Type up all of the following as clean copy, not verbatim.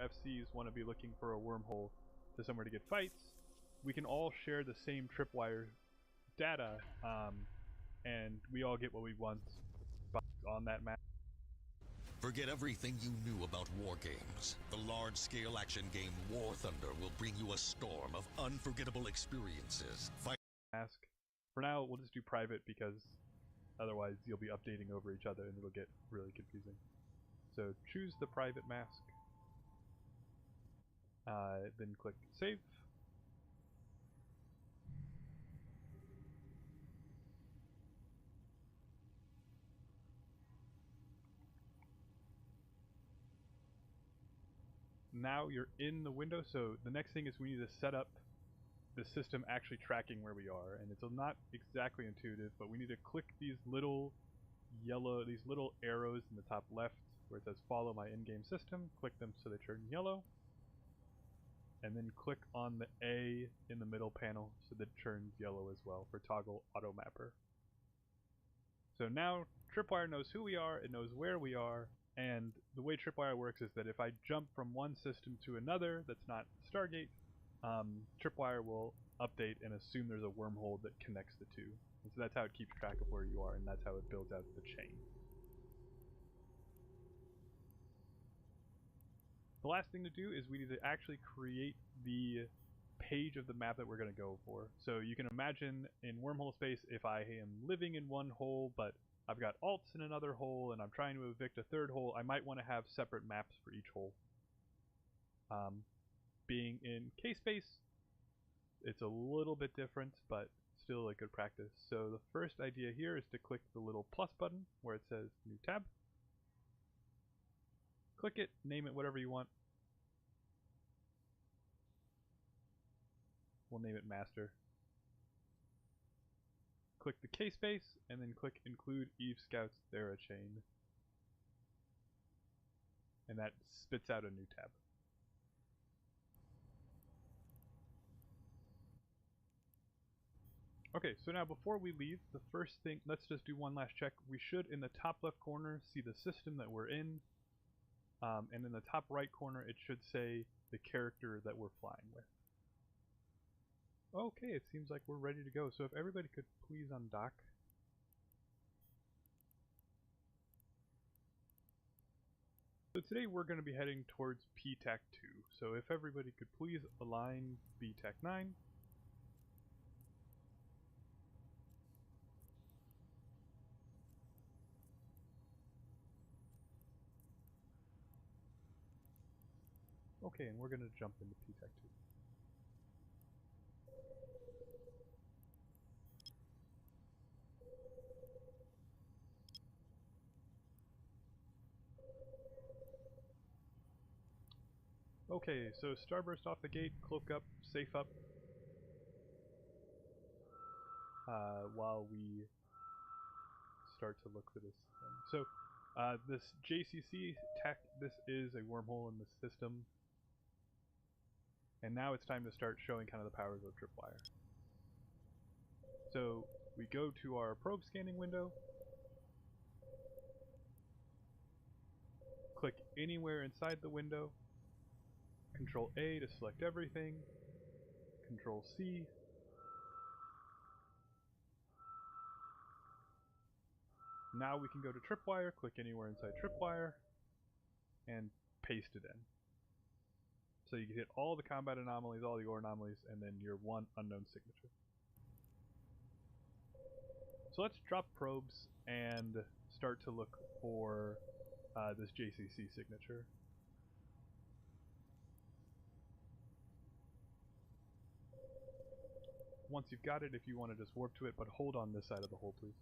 FCs want to be looking for a wormhole to somewhere to get fights, we can all share the same tripwire data, and we all get what we want on that map. Forget everything you knew about war games. The large-scale action game War Thunder will bring you a storm of unforgettable experiences. Mask. For now, we'll just do private because otherwise you'll be updating over each other and it'll get really confusing. So choose the private mask. Then click save. Now you're in the window, so the next thing is we need to set up the system actually tracking where we are, and it's not exactly intuitive, but we need to click these little arrows in the top left where it says follow my in-game system. Click them so they turn yellow, and then click on the A in the middle panel so that it turns yellow as well for toggle auto mapper. So now Tripwire knows who we are, it knows where we are, and the way Tripwire works is that if I jump from one system to another that's not Stargate, Tripwire will update and assume there's a wormhole that connects the two. And so that's how it keeps track of where you are, and that's how it builds out the chain. The last thing to do is we need to actually create the page of the map that we're going to go for. So you can imagine in wormhole space, if I am living in one hole, but I've got alts in another hole, and I'm trying to evict a third hole, I might want to have separate maps for each hole. Being in K-Space, it's a little bit different, but still a good practice. So the first idea here is to click the little plus button where it says New Tab. Click it, name it whatever you want. We'll name it Master. Click the K-Space, and then click Include Eve Scout's Therachain. And that spits out a new tab. Okay, so now before we leave, the first thing, let's just do one last check. We should, in the top left corner, see the system that we're in. And in the top right corner, it should say the character that we're flying with. Okay, it seems like we're ready to go. So if everybody could please undock. So today we're going to be heading towards PTAC 2. So if everybody could please align BTAC 9. Okay, and we're going to jump into PTAC 2. Okay, so starburst off the gate, cloak up, safe up, while we start to look for this thing. So, this JCC tech, this is a wormhole in the system, and now it's time to start showing kind of the powers of Tripwire. So, we go to our probe scanning window, click anywhere inside the window, Control A to select everything, Control C, now we can go to Tripwire, click anywhere inside Tripwire, and paste it in. So you can hit all the combat anomalies, all the ore anomalies, and then your one unknown signature. So let's drop probes and start to look for this JCC signature. Once you've got it, if you want to just warp to it, but hold on this side of the hole, please.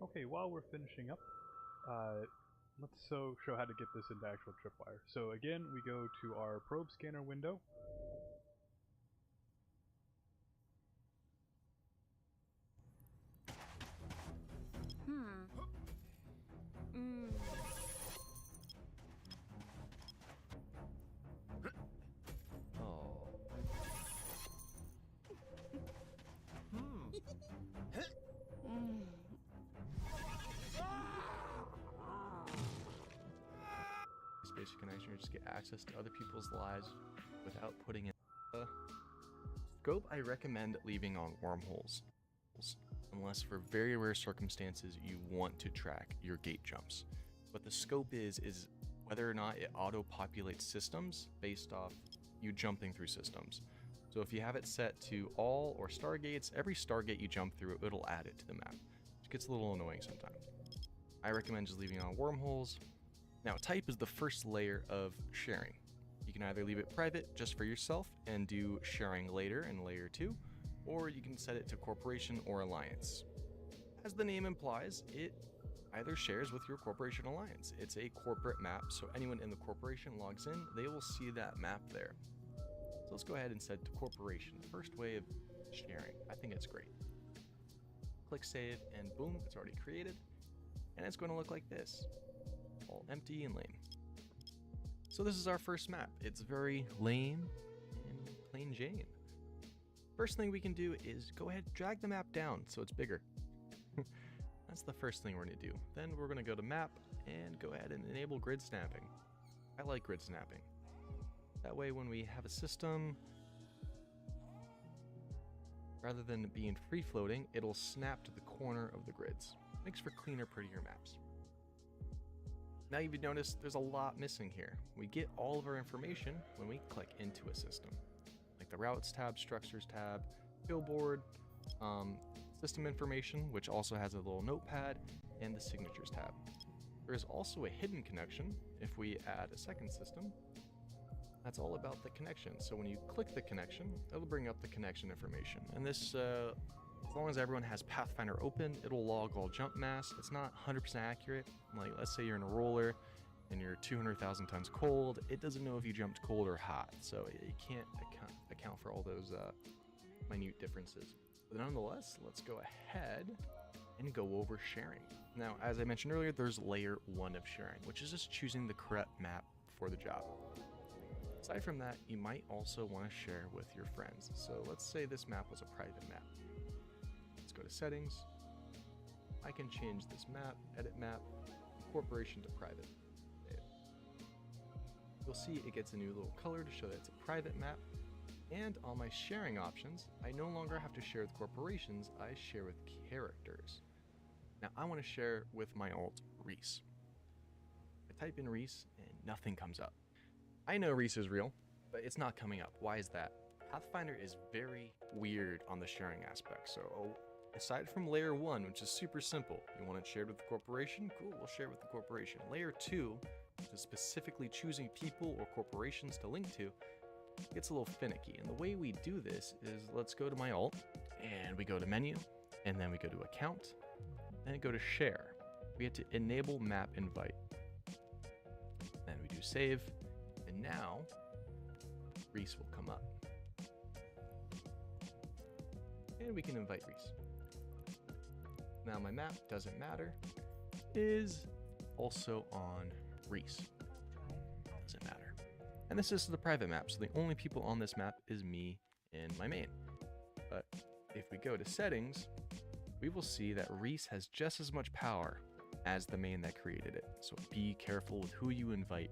Okay, while we're finishing up, let's show how to get this into actual Tripwire. So again, we go to our probe scanner window. recognize you just get access to other people's lives without putting in scope. I recommend leaving on wormholes, unless for very rare circumstances you want to track your gate jumps. What the scope is whether or not it auto-populates systems based off you jumping through systems. So if you have it set to all or stargates, every stargate you jump through, it'll add it to the map, which gets a little annoying sometimes. I recommend just leaving on wormholes. Now, type is the first layer of sharing. You can either leave it private just for yourself and do sharing later in layer 2, or you can set it to corporation or alliance. As the name implies, it either shares with your corporation alliance. It's a corporate map, so anyone in the corporation logs in, they will see that map there. So let's go ahead and set to corporation. First way of sharing. I think it's great. Click save and boom, it's already created. And it's going to look like this. All empty and lame. So this is our first map. It's very lame and plain Jane. First thing we can do is go ahead and drag the map down so it's bigger. That's the first thing we're going to do. Then we're going to go to map and go ahead and enable grid snapping. I like grid snapping. That way when we have a system, rather than being free floating, it'll snap to the corner of the grids. Makes for cleaner, prettier maps. Now you've noticed there's a lot missing here. We get all of our information when we click into a system, like the routes tab, structures tab, billboard, system information, which also has a little notepad, and the signatures tab. There is also a hidden connection if we add a second system. That's all about the connection. So when you click the connection, it'll bring up the connection information. And this, as long as everyone has Pathfinder open, it'll log all jump mass. It's not 100% accurate. Like, let's say you're in a roller and you're 200,000 tons cold. It doesn't know if you jumped cold or hot. So it can't account for all those minute differences. But nonetheless, let's go ahead and go over sharing. Now, as I mentioned earlier, there's layer 1 of sharing, which is just choosing the correct map for the job. Aside from that, you might also want to share with your friends. So let's say this map was a private map. Let's go to settings. I can change this map, edit map, corporation to private. You'll see it gets a new little color to show that it's a private map. And on my sharing options, I no longer have to share with corporations, I share with characters. Now I want to share with my alt, Reese. I type in Reese and nothing comes up. I know Reese is real, but it's not coming up. Why is that? Pathfinder is very weird on the sharing aspect. So aside from layer 1, which is super simple, you want it shared with the corporation? Cool, we'll share with the corporation. Layer 2, which is specifically choosing people or corporations to link to, gets a little finicky. And the way we do this is, let's go to my alt, and we go to menu, and then we go to account, then go to share. We have to enable map invite. Then we do save, and now Reese will come up. And we can invite Reese. Now my map, doesn't matter, is also on Reese. Doesn't matter. And this is the private map, so the only people on this map is me and my main. But if we go to settings, we will see that Reese has just as much power as the main that created it. So be careful with who you invite.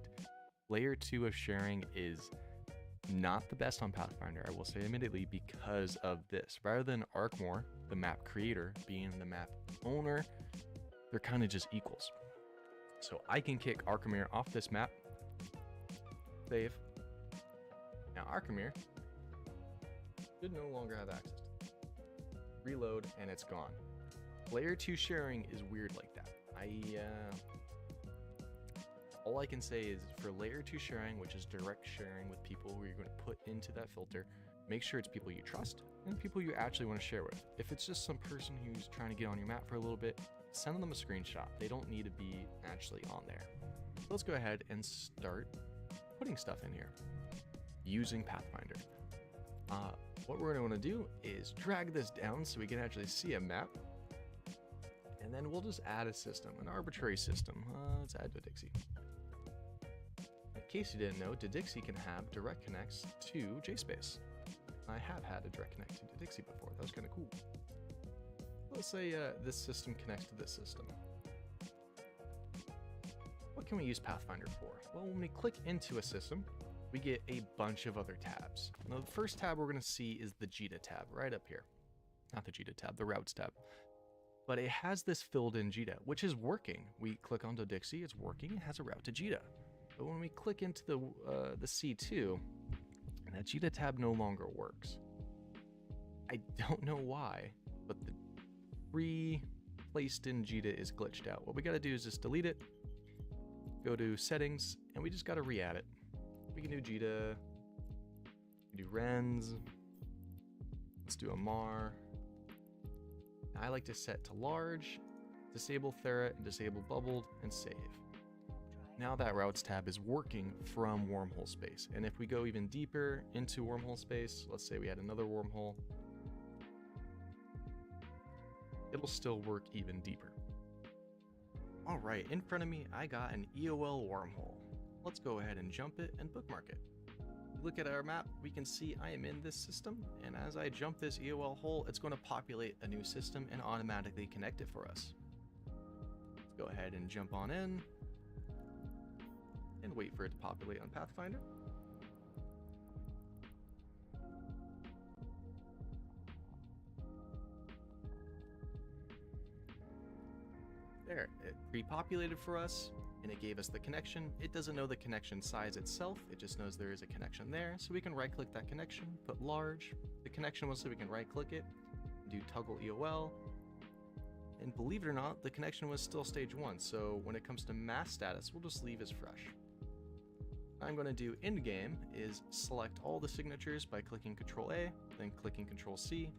Layer 2 of sharing is not the best on Pathfinder, I will say immediately, because of this. Rather than Arkmore, the map creator, being the map owner, they're kind of just equals. So I can kick Arkmore off this map. Save. Now Arkmore should no longer have access. Reload and it's gone. Layer 2 sharing is weird like that. All I can say is for layer 2 sharing, which is direct sharing with people who you're going to put into that filter, make sure it's people you trust and people you actually want to share with. If it's just some person who's trying to get on your map for a little bit, send them a screenshot. They don't need to be actually on there. Let's go ahead and start putting stuff in here using Pathfinder. What we're going to want to do is drag this down so we can actually see a map, and then we'll just add a system, an arbitrary system. Let's add Dodixie. In case you didn't know, Dodixie can have direct connects to JSpace. I have had a direct connect to Dodixie before. That was kind of cool. Let's say this system connects to this system. what can we use Pathfinder for? Well, when we click into a system, we get a bunch of other tabs. Now, the first tab we're going to see is the JITA tab right up here. Not the JITA tab, the routes tab. But it has this filled in JITA, which is working. We click onto Dixie, it's working, it has a route to JITA. But when we click into the C2, that JITA tab no longer works. I don't know why, but the pre-placed in JITA is glitched out. What we gotta do is just delete it, go to settings, and we just gotta re-add it. We can do JITA, we can do Rens, let's do Amar. I like to set to large, disable Thera, and disable bubbled, and save. Now that routes tab is working from wormhole space. And if we go even deeper into wormhole space, let's say we had another wormhole, it'll still work even deeper. All right, in front of me, I got an EOL wormhole. Let's go ahead and jump it and bookmark it. Look at our map, we can see I am in this system, and as I jump this EOL hole, it's going to populate a new system and automatically connect it for us. Let's go ahead and jump on in, and wait for it to populate on Pathfinder. There, it pre-populated for us, and it gave us the connection. It doesn't know the connection size itself, it just knows there is a connection there, so we can right-click that connection, put large. The connection was so we can right-click it, do toggle EOL, and believe it or not, the connection was still stage 1, so when it comes to mass status, we'll just leave as fresh. What I'm going to do in-game is select all the signatures by clicking Control A, then clicking Control C,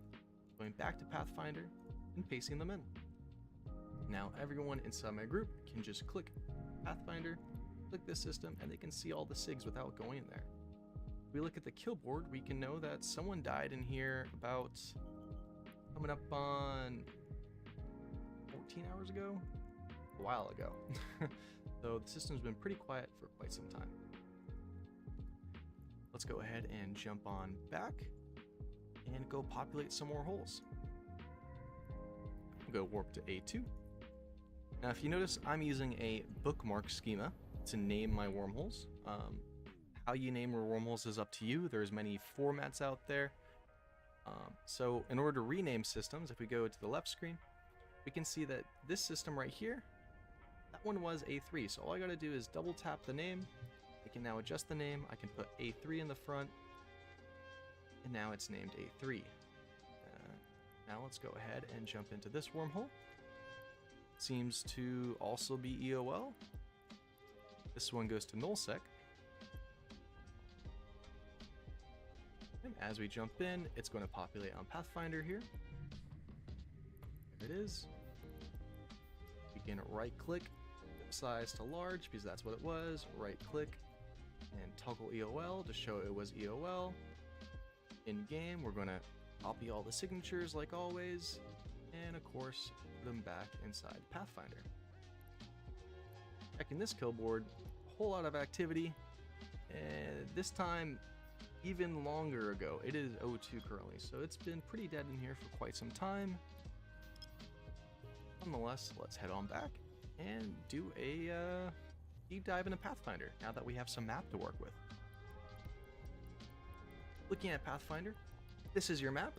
going back to Pathfinder, and pasting them in. Now everyone inside my group can just click Pathfinder, click this system, and they can see all the SIGs without going in there. If we look at the kill board, we can know that someone died in here about coming up on 14 hours ago? A while ago. So the system's been pretty quiet for quite some time. Let's go ahead and jump on back and go populate some more holes. Go warp to A2. Now if you notice, I'm using a bookmark schema to name my wormholes. How you name your wormholes is up to you. There's many formats out there. So in order to rename systems, if we go to the left screen, we can see that this system right here, that one was A3. So all I gotta do is double tap the name. I can now adjust the name. I can put A3 in the front, and now it's named A3. Now let's go ahead and jump into this wormhole. Seems to also be EOL. This one goes to nullsec. And as we jump in, it's going to populate on Pathfinder here. There it is. We can right click, size to large because that's what it was. Right click and toggle EOL to show it was EOL. In game, we're going to copy all the signatures like always, and of course put them back inside Pathfinder. Checking this kill board, a whole lot of activity, and this time even longer ago. It is 02 currently, so it's been pretty dead in here for quite some time. Nonetheless, let's head on back and do a deep dive into Pathfinder now that we have some map to work with. Looking at Pathfinder, this is your map.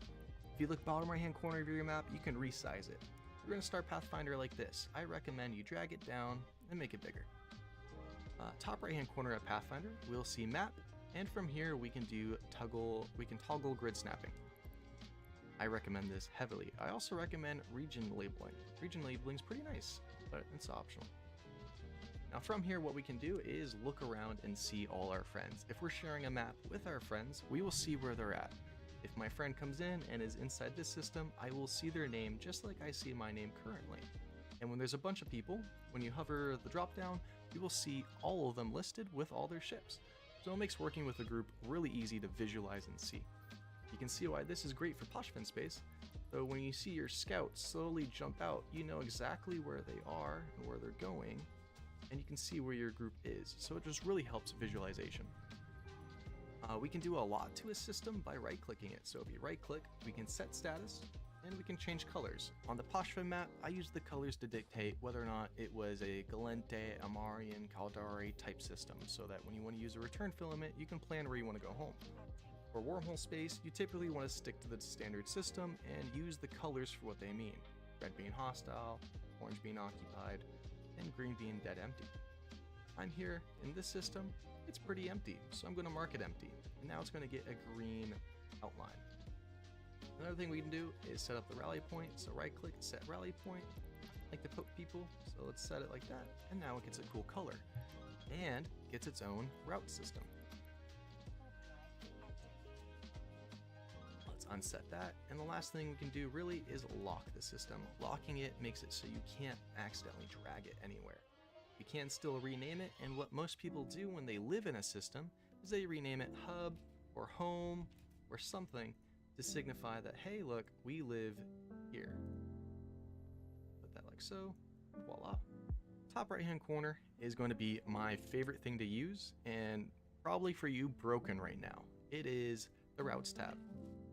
If you look bottom right hand corner of your map, you can resize it. We're going to start Pathfinder like this. I recommend you drag it down and make it bigger. Top right hand corner of Pathfinder, we'll see map, and from here we can toggle grid snapping. I recommend this heavily. I also recommend region labeling. Region labeling is pretty nice, but it's optional. Now from here, what we can do is look around and see all our friends. If we're sharing a map with our friends, we will see where they're at. If my friend comes in and is inside this system, I will see their name just like I see my name currently. And when there's a bunch of people, when you hover the drop down, you will see all of them listed with all their ships. So it makes working with a group really easy to visualize and see. You can see why this is great for Poshfin space. So when you see your scouts slowly jump out, you know exactly where they are and where they're going, and you can see where your group is. So it just really helps visualization. We can do a lot to a system by right-clicking it. So if you right-click, we can set status, and we can change colors. On the Pashva map, I used the colors to dictate whether or not it was a Galente, Amarian, Caldari type system, so that when you want to use a return filament, you can plan where you want to go home. For wormhole space, you typically want to stick to the standard system and use the colors for what they mean. Red being hostile, orange being occupied, and green being dead empty. I'm here in this system, it's pretty empty, so I'm going to mark it empty, and now it's going to get a green outline. Another thing we can do is set up the rally point, so right click, set rally point, like to poke people, so let's set it like that, and now it gets a cool color, and gets its own route system. Let's unset that, and the last thing we can do really is lock the system. Locking it makes it so you can't accidentally drag it anywhere. You can still rename it, and what most people do when they live in a system is they rename it hub or home or something to signify that, hey, look, we live here. Put that like so, voila. Top right hand corner is going to be my favorite thing to use, and probably for you broken right now. It is the routes tab.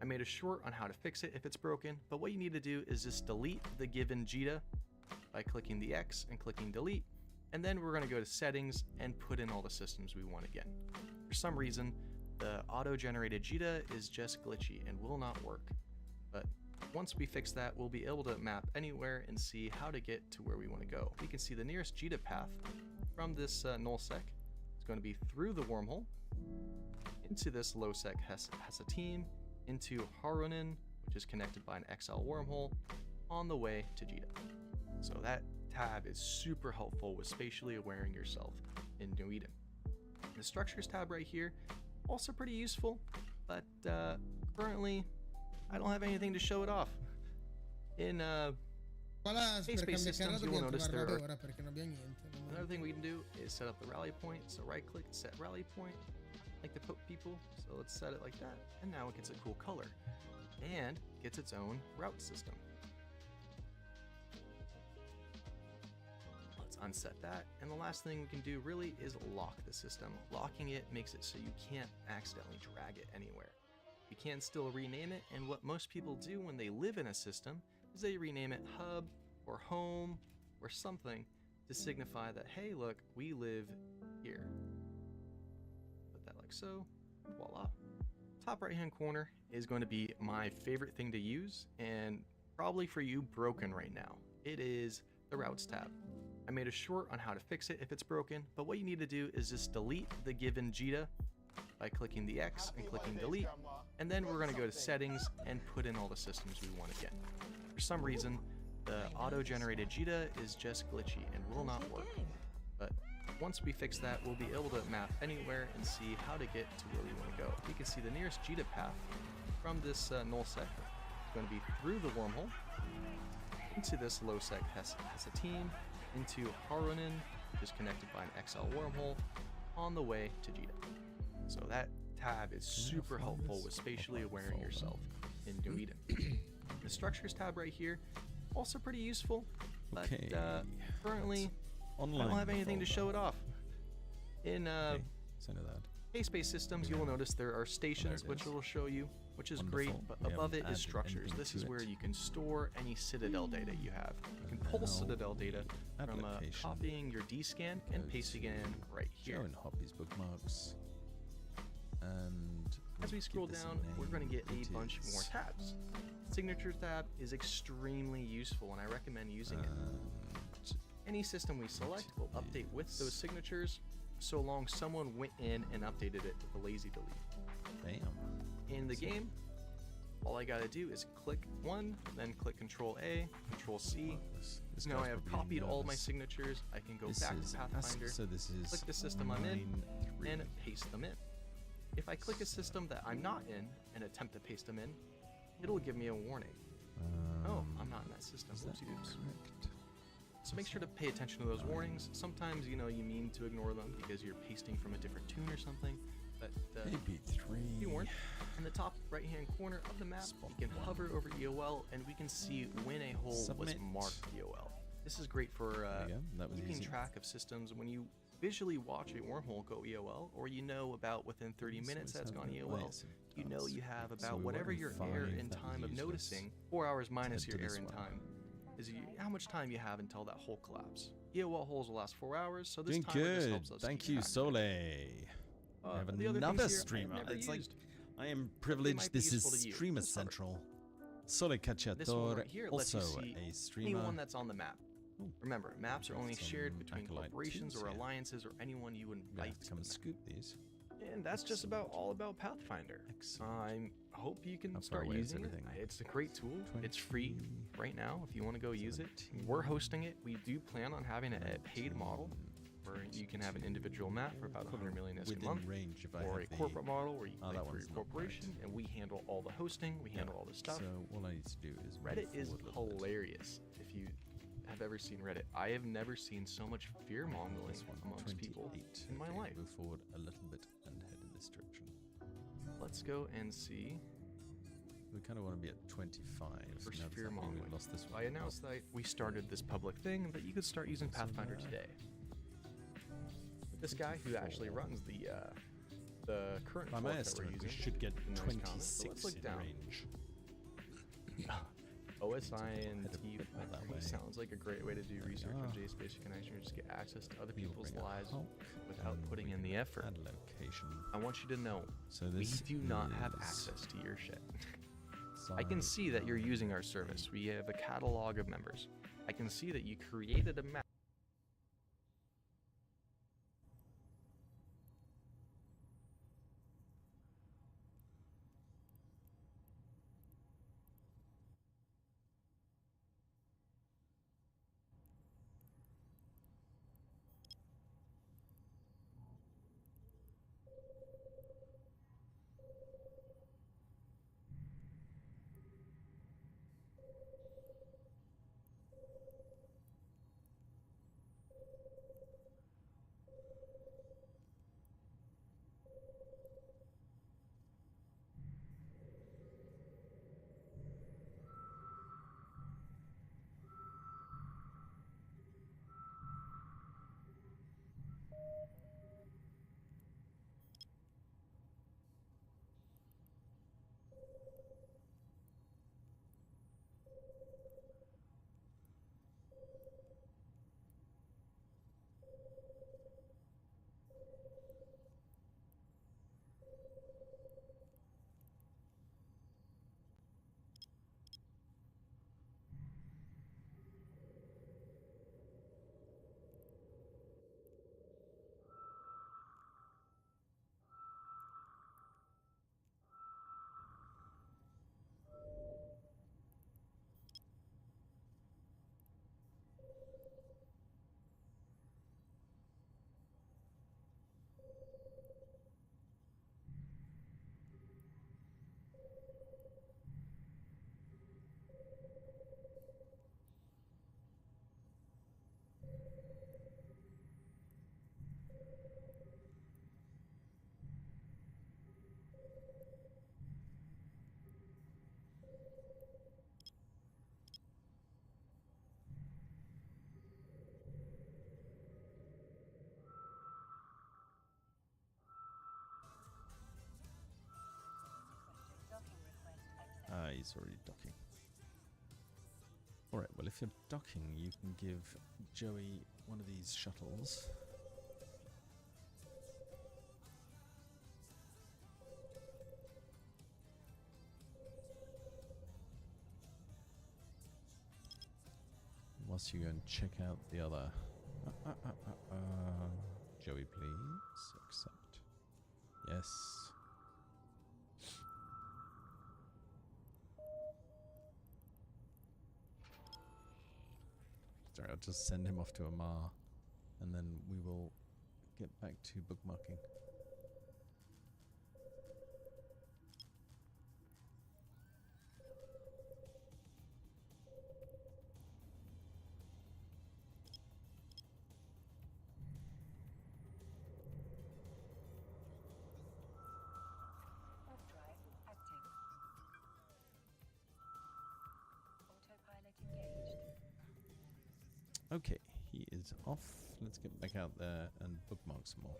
I made a short on how to fix it if it's broken, but what you need to do is just delete the given JITA by clicking the X and clicking delete, and then we're going to go to settings and put in all the systems we want again. For some reason, the auto-generated JITA is just glitchy and will not work, but once we fix that, we'll be able to map anywhere and see how to get to where we want to go. We can see the nearest JITA path from this nullsec is going to be through the wormhole, into this lowsec Hasatim, into Harunin, which is connected by an XL wormhole, on the way to JITA. So that tab is super helpful with spatially awareing yourself in New Eden. The structures tab right here, also pretty useful, but currently I don't have anything to show it off. In space systems, you will notice there are... Another thing we can do is set up the rally point, so right click, set rally point, like to poke people, so let's set it like that, and now it gets a cool color, and gets its own route system. Let's unset that, and the last thing we can do really is lock the system. Locking it makes it so you can't accidentally drag it anywhere. You can still rename it, and what most people do when they live in a system is they rename it hub or home or something to signify that, hey, look, we live here. So, voila. Top right hand corner is going to be my favorite thing to use, and probably for you broken right now. It is the routes tab. I made a short on how to fix it if it's broken, but what you need to do is just delete the given JITA by clicking the X and clicking delete, and then we're going to go to settings and put in all the systems we want again. For some reason, the auto-generated JITA is just glitchy and will not work, but once we fix that, we'll be able to map anywhere and see how to get to where we want to go. You can see the nearest JITA path from this nullsec is going to be through the wormhole, into this lowsec Hasatim, into Harunin, which is connected by an XL wormhole, on the way to JITA. So that tab is super helpful with spatially awareing yourself in New Eden. The structures tab right here, also pretty useful, but currently I don't have anything to show it off. In space systems, you will notice there are stations, which will show you, which is great, but above it is structures. This is where you can store any Citadel data you have. You can pull Citadel data from copying your DScan and pasting it in right here. Showing hobbies, bookmarks, and as we scroll down, we're going to get a bunch more tabs. Signatures tab is extremely useful, and I recommend using it. Any system we select will update with those signatures, so long someone went in and updated it with a lazy delete. Damn. In the game, all I gotta do is click one, then click Control A, Control C. Now I have copied all my signatures. I can go back to Pathfinder, click the system I'm in, and paste them in. If I click a system that I'm not in and attempt to paste them in, it'll give me a warning. Oh, I'm not in that system. Oopsie doops. So make sure to pay attention to those warnings. Sometimes, you mean to ignore them because you're pasting from a different tune or something. But be warned. In the top right-hand corner of the map, you can hover over EOL, and we can see when a hole was marked EOL. This is great for keeping track of systems. When you visually watch a wormhole go EOL, or you know about within 30 minutes that's gone EOL, you know you have about whatever your error in time of noticing, 4 hours minus your error in time, is how much time you have until that hole collapse. EOL holes will last 4 hours, so this Doing timer just good. helps us Thank keep you, track of Sole. it. I have The other another things here I've streamer. never It's like used. I am might privileged. be This is useful to you. Streamer Let's start. Central. Sole This one Cacciatore, right here lets you also see a streamer. anyone that's on the map. Ooh. Remember, maps are only Some shared between acolyte corporations twos or here. alliances or anyone you I'm gonna invite have to to come the and map. scoop these. And that's just about all about Pathfinder. Excellent. I hope you can How far start away is using it. everything? It's a great tool. It's free right now if you want to go use it. We're hosting it. We do plan on having a paid model where you can have an individual map for about 100 million a Within month, range if I or have a corporate model where you Oh, play that for one's your not corporation, and we handle all the hosting, we handle all the stuff. So all I need to do is move Reddit is forward a little bit. hilarious. If you have ever seen Reddit, I have never seen so much fear mongering This one, amongst people 28. in my Okay, life. Move forward a little bit and head in this direction. Let's go and see. We kind of want to be at 25. First now does fear that mean mongering. we've lost this one. I announced that we started this public thing that you could start using Pathfinder today. This guy who actually runs the current By my fork that we're estimate, we using should get in those comments. So 26 let's look in down. range. OSI and Head a T bit more that way. sounds like a great way to do There we research on are. JSpace Connection, or just get access to other We'll people's bring a lives Hulk, without and putting we in the can effort. add location. I want you to know, So we this do not have is access to your shit. I can side see that you're using our service. We have a catalog of members. I can see that you created a map. Ah, he's already docking. Alright, well, if you're docking, you can give Joey one of these shuttles. Whilst you go and check out the other. Joey, please. Accept. Yes. Sorry, I'll just send him off to Amar, and then we will get back to bookmarking. Warp drive active. Autopilot engaged. Okay, he is off. Let's get back out there and bookmark some more.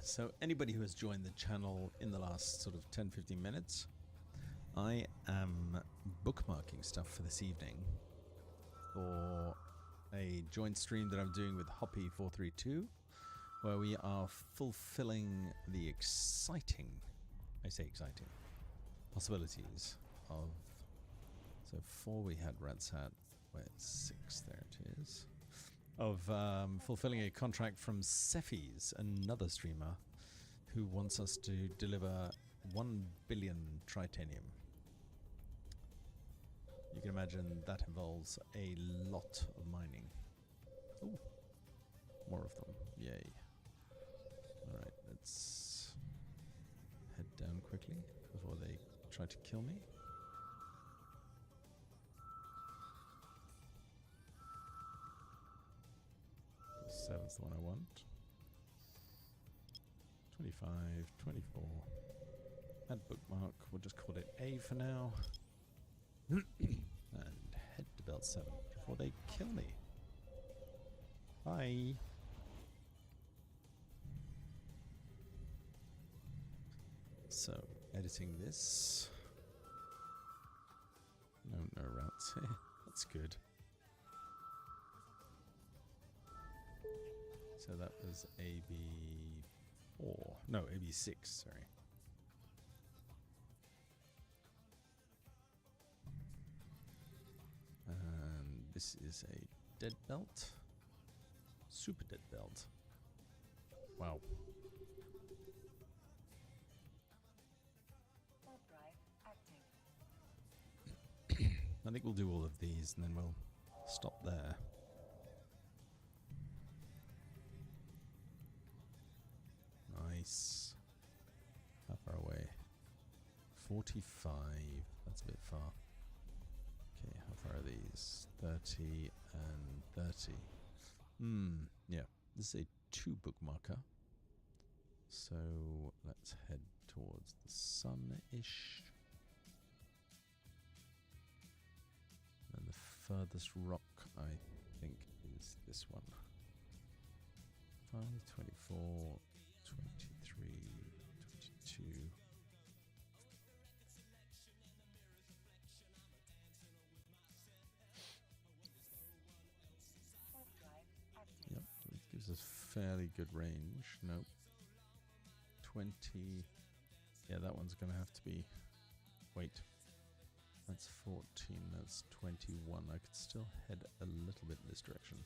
So anybody who has joined the channel in the last sort of 10-15 minutes, I am bookmarking stuff for this evening for a joint stream that I'm doing with Hoppy432, where we are fulfilling the exciting, I say exciting, possibilities of, so 4 we had Radsat, where 6, there it is, of fulfilling a contract from Cephis, another streamer, who wants us to deliver 1 billion tritanium. You can imagine that involves a lot of mining. Ooh, more of them, yay. Alright, let's head down quickly before they try to kill me. The 7's the one I want. 25, 24. Add bookmark, we'll just call it A for now. And head to belt 7 before they kill me. Bye. So, editing this. No routes here. That's good. So that was AB4. No, AB6, sorry. And this is a dead belt. Super dead belt. Wow. I think we'll do all of these and then we'll stop there. Nice. How far away? 45. That's a bit far. Okay, how far are these? 30 and 30. Yeah. This is a 2 bookmarker. So let's head towards the sun-ish. And the furthest rock, I think, is this one. 5, 24, 23, 22. Yep, it gives us fairly good range. Nope. 20. Yeah, that one's going to have to be... Wait. That's 14, that's 21. I could still head a little bit in this direction.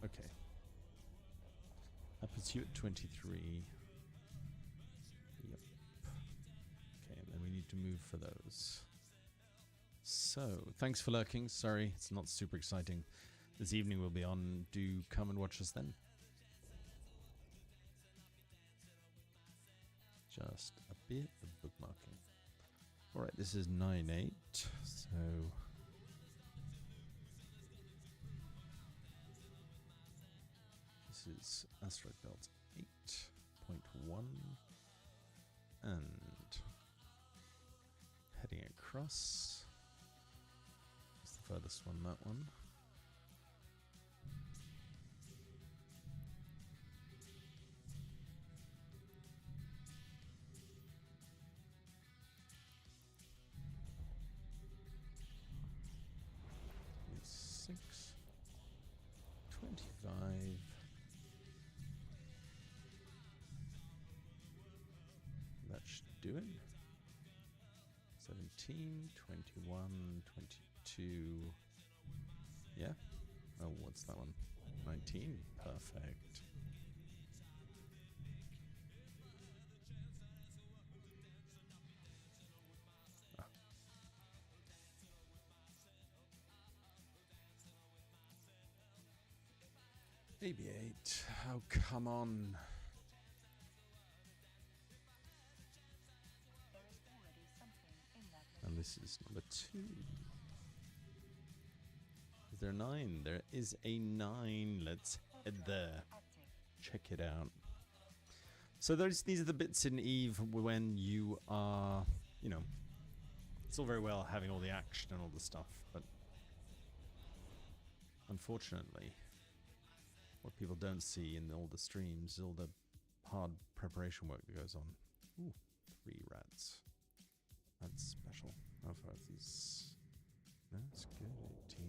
Okay. That puts you at 23. Yep. Okay, and then we need to move for those. So, thanks for lurking. Sorry, it's not super exciting. This evening we'll be on. Do come and watch us then. Just a bit of bookmarking. Alright, this is 9.8, so... This is asteroid belt 8.1. And... heading across. What's the furthest one? That one. Six, 25. That should do it. 17, 21, 22. Yeah. Oh, what's that one? 19. Perfect. AB8. Oh, come on. And this is number 2. Is there a 9? There is a 9. Let's there. Check it out. So these are the bits in Eve when you are, you know, it's all very well having all the action and all the stuff, but unfortunately, what people don't see in all the streams is all the hard preparation work that goes on. Ooh, 3 rats. That's special. How far is these? No, it's good. 18,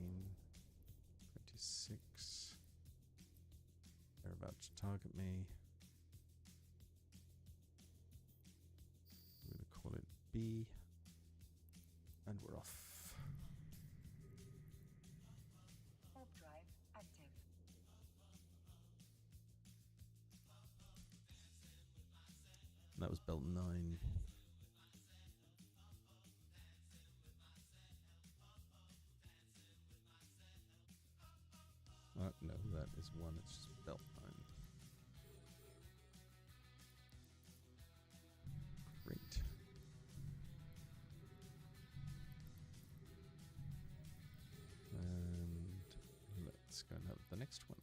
26. They're about to target me. I'm going to call it B. And we're off. Warp drive active. And that was belt 9. No, that is 1. It's just belt 9. Great. And let's go and have the next one.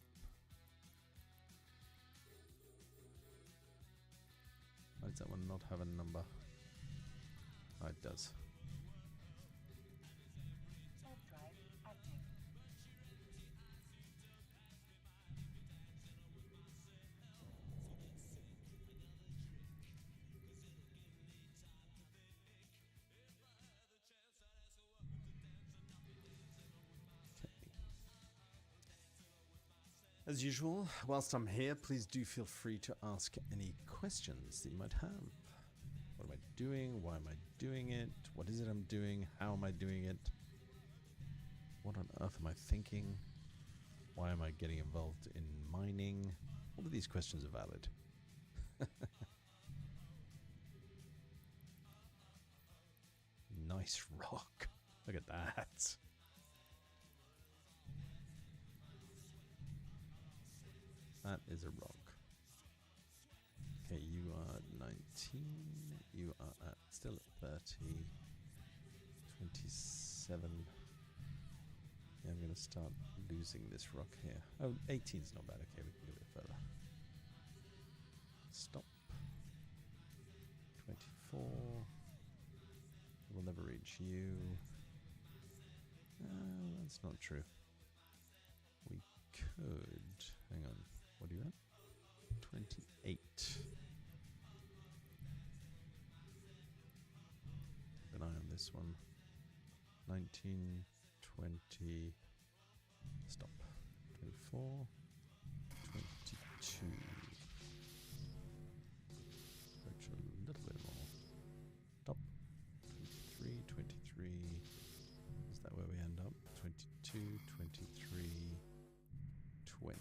Why does that one not have a number? Oh, it does. Warp drive active. As usual, whilst I'm here, please do feel free to ask any questions that you might have. What am I doing? Why am I doing it? What is it I'm doing? How am I doing it? What on earth am I thinking? Why am I getting involved in mining? All of these questions are valid. Nice rock. Look at that. That is a rock. Okay, you are at 19. You are at still at 30. 27. Yeah, I'm going to start losing this rock here. Oh, 18's not bad. Okay, we can go a bit further. Stop. 24. We'll never reach you. That's not true. We could. Hang on. What are you at? 28. Keep an eye on this one. 19, 20. Stop. 24. 22. Approach a little bit more. Stop. 23, 23. Is that where we end up? 22, 23, 20.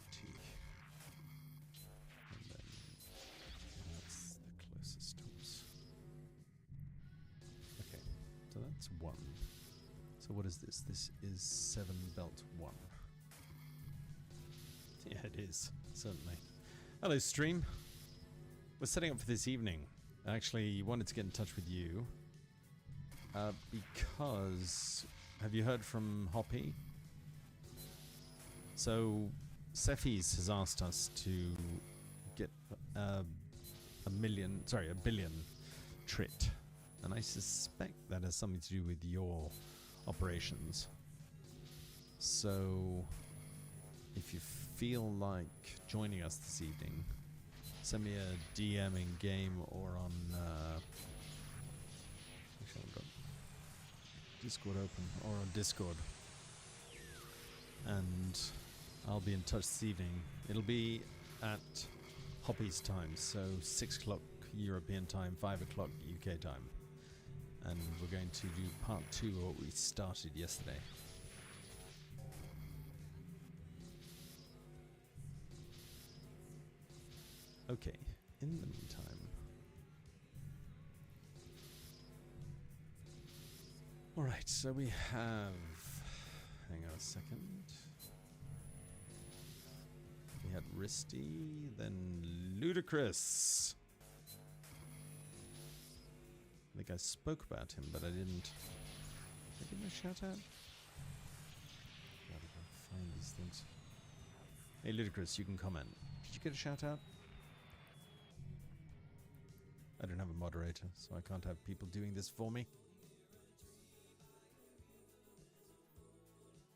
So that's 1. So what is this? This is 7 belt 1. Yeah, it is. Certainly. Hello, stream. We're setting up for this evening. I actually wanted to get in touch with you. Because... Have you heard from Hoppy? So, Cephis has asked us to get a billion trit. And I suspect that has something to do with your operations. So, if you feel like joining us this evening, send me a DM in game or on. Actually, I've got Discord open or on Discord, and I'll be in touch this evening. It'll be at Hoppy's time, so 6 o'clock European time, 5 o'clock UK time. And we're going to do part 2 of what we started yesterday. Okay, in the meantime. Alright, so we have... Hang on a second. We had Risty, then Ludicrous. I think I spoke about him, but I didn't. Did I give him a shout out? Gotta go find these things. Hey, Ludicrous, you can comment. Did you get a shout out? I don't have a moderator, so I can't have people doing this for me.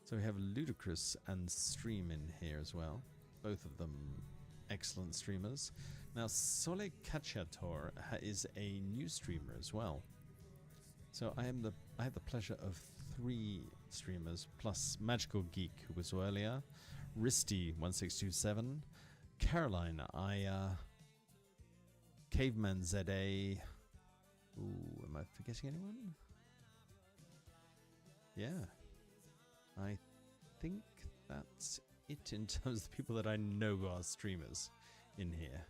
So we have Ludicrous and Stream in here as well. Both of them excellent streamers. Now, Sole Cacciator is a new streamer as well. So I have the pleasure of 3 streamers plus Magical Geek, who was earlier, Risty1627, Caroline Aya, Caveman ZA. Ooh, am I forgetting anyone? Yeah. I think that's it in terms of the people that I know are streamers in here.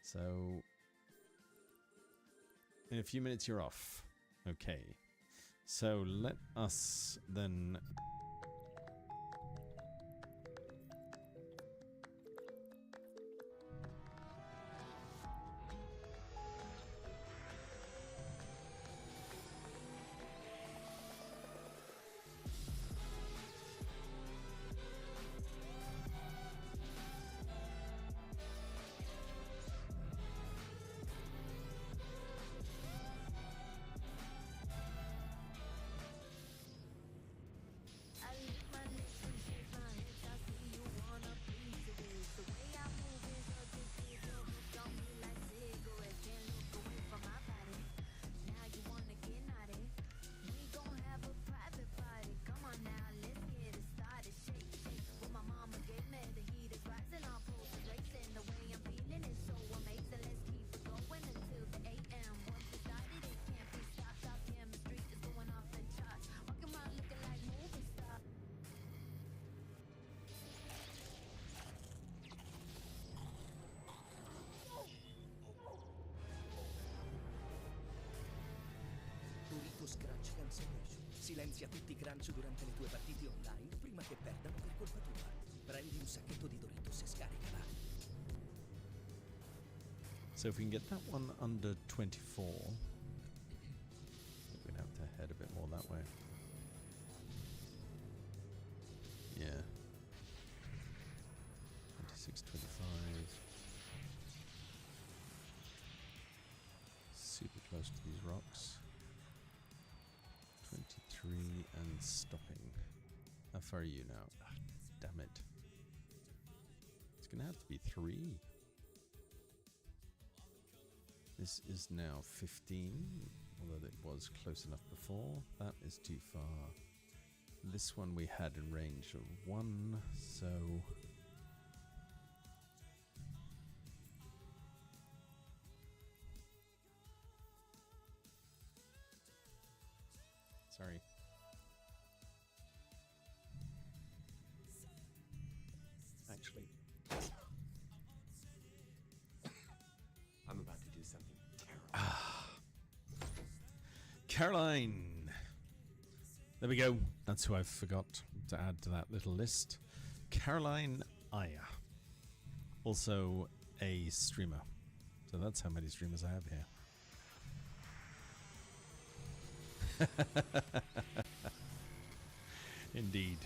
So, in a few minutes you're off. Okay. So let us then... Scratch cancellation. Silenzia tutti i crunch durante le tue partite online prima che perdano per colpa tua. Prendi un sacchetto di Doritos e scaricala. So if we can get that one under 24, I think we're going to have to head a bit more that way. Yeah. 26, 25. Super close to these rocks. 23 and stopping. How far are you now? Ah, damn it. It's going to have to be 3. This is now 15, although it was close enough before. That is too far. This one we had in range of 1, so... Sorry. Actually, I'm about to do something terrible. Caroline! There we go. That's who I forgot to add to that little list. Caroline Aya. Also a streamer. So that's how many streamers I have here. Indeed.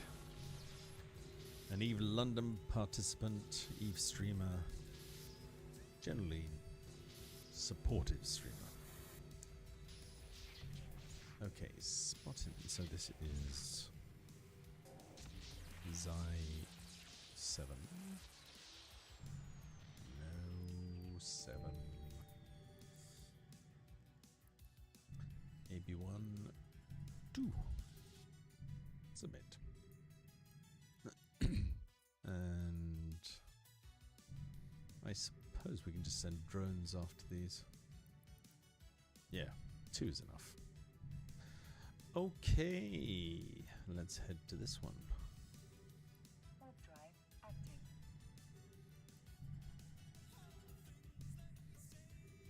An Eve London participant, Eve streamer, generally supportive streamer. Okay, spotted. So this is Zai 7. No 7. AB1 2. Submit. And I suppose we can just send drones after these. Yeah, 2 is enough. Okay, let's head to this one. Warp drive active.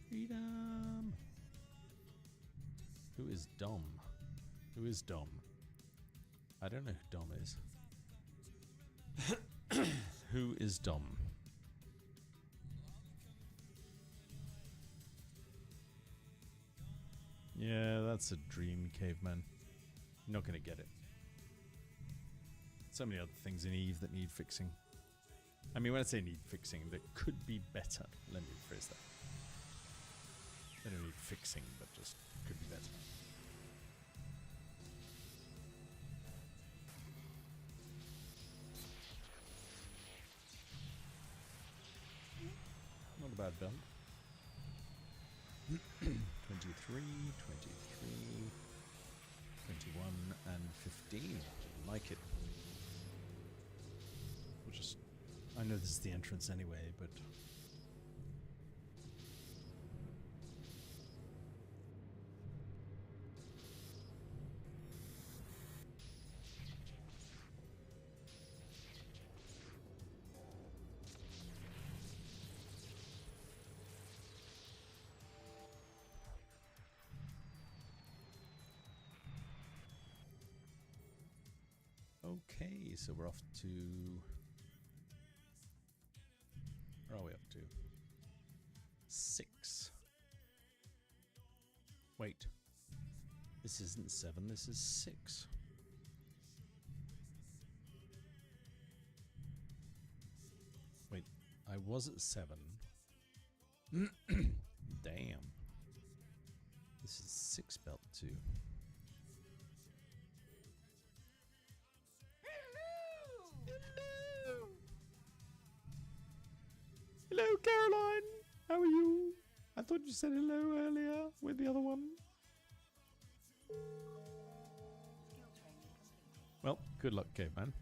Freedom! Who is Dom? Who is Dom? I don't know who Dom is. Who is Dom? Yeah, that's a dream, caveman. You're not gonna get it. So many other things in Eve that need fixing. I mean, when I say need fixing, that could be better. Let me rephrase that. They don't need fixing, but just could be better. Not a bad build. 23, 21, and 15. Like it. We'll just... I know this is the entrance anyway, but... Okay, so we're off to... Where are we up to? 6. Wait. This isn't 7, this is 6. Wait, I was at 7. Damn. This is 6 belt 2. Hello, Caroline. How are you? I thought you said hello earlier with the other one. Skill training completed. Well, good luck, caveman.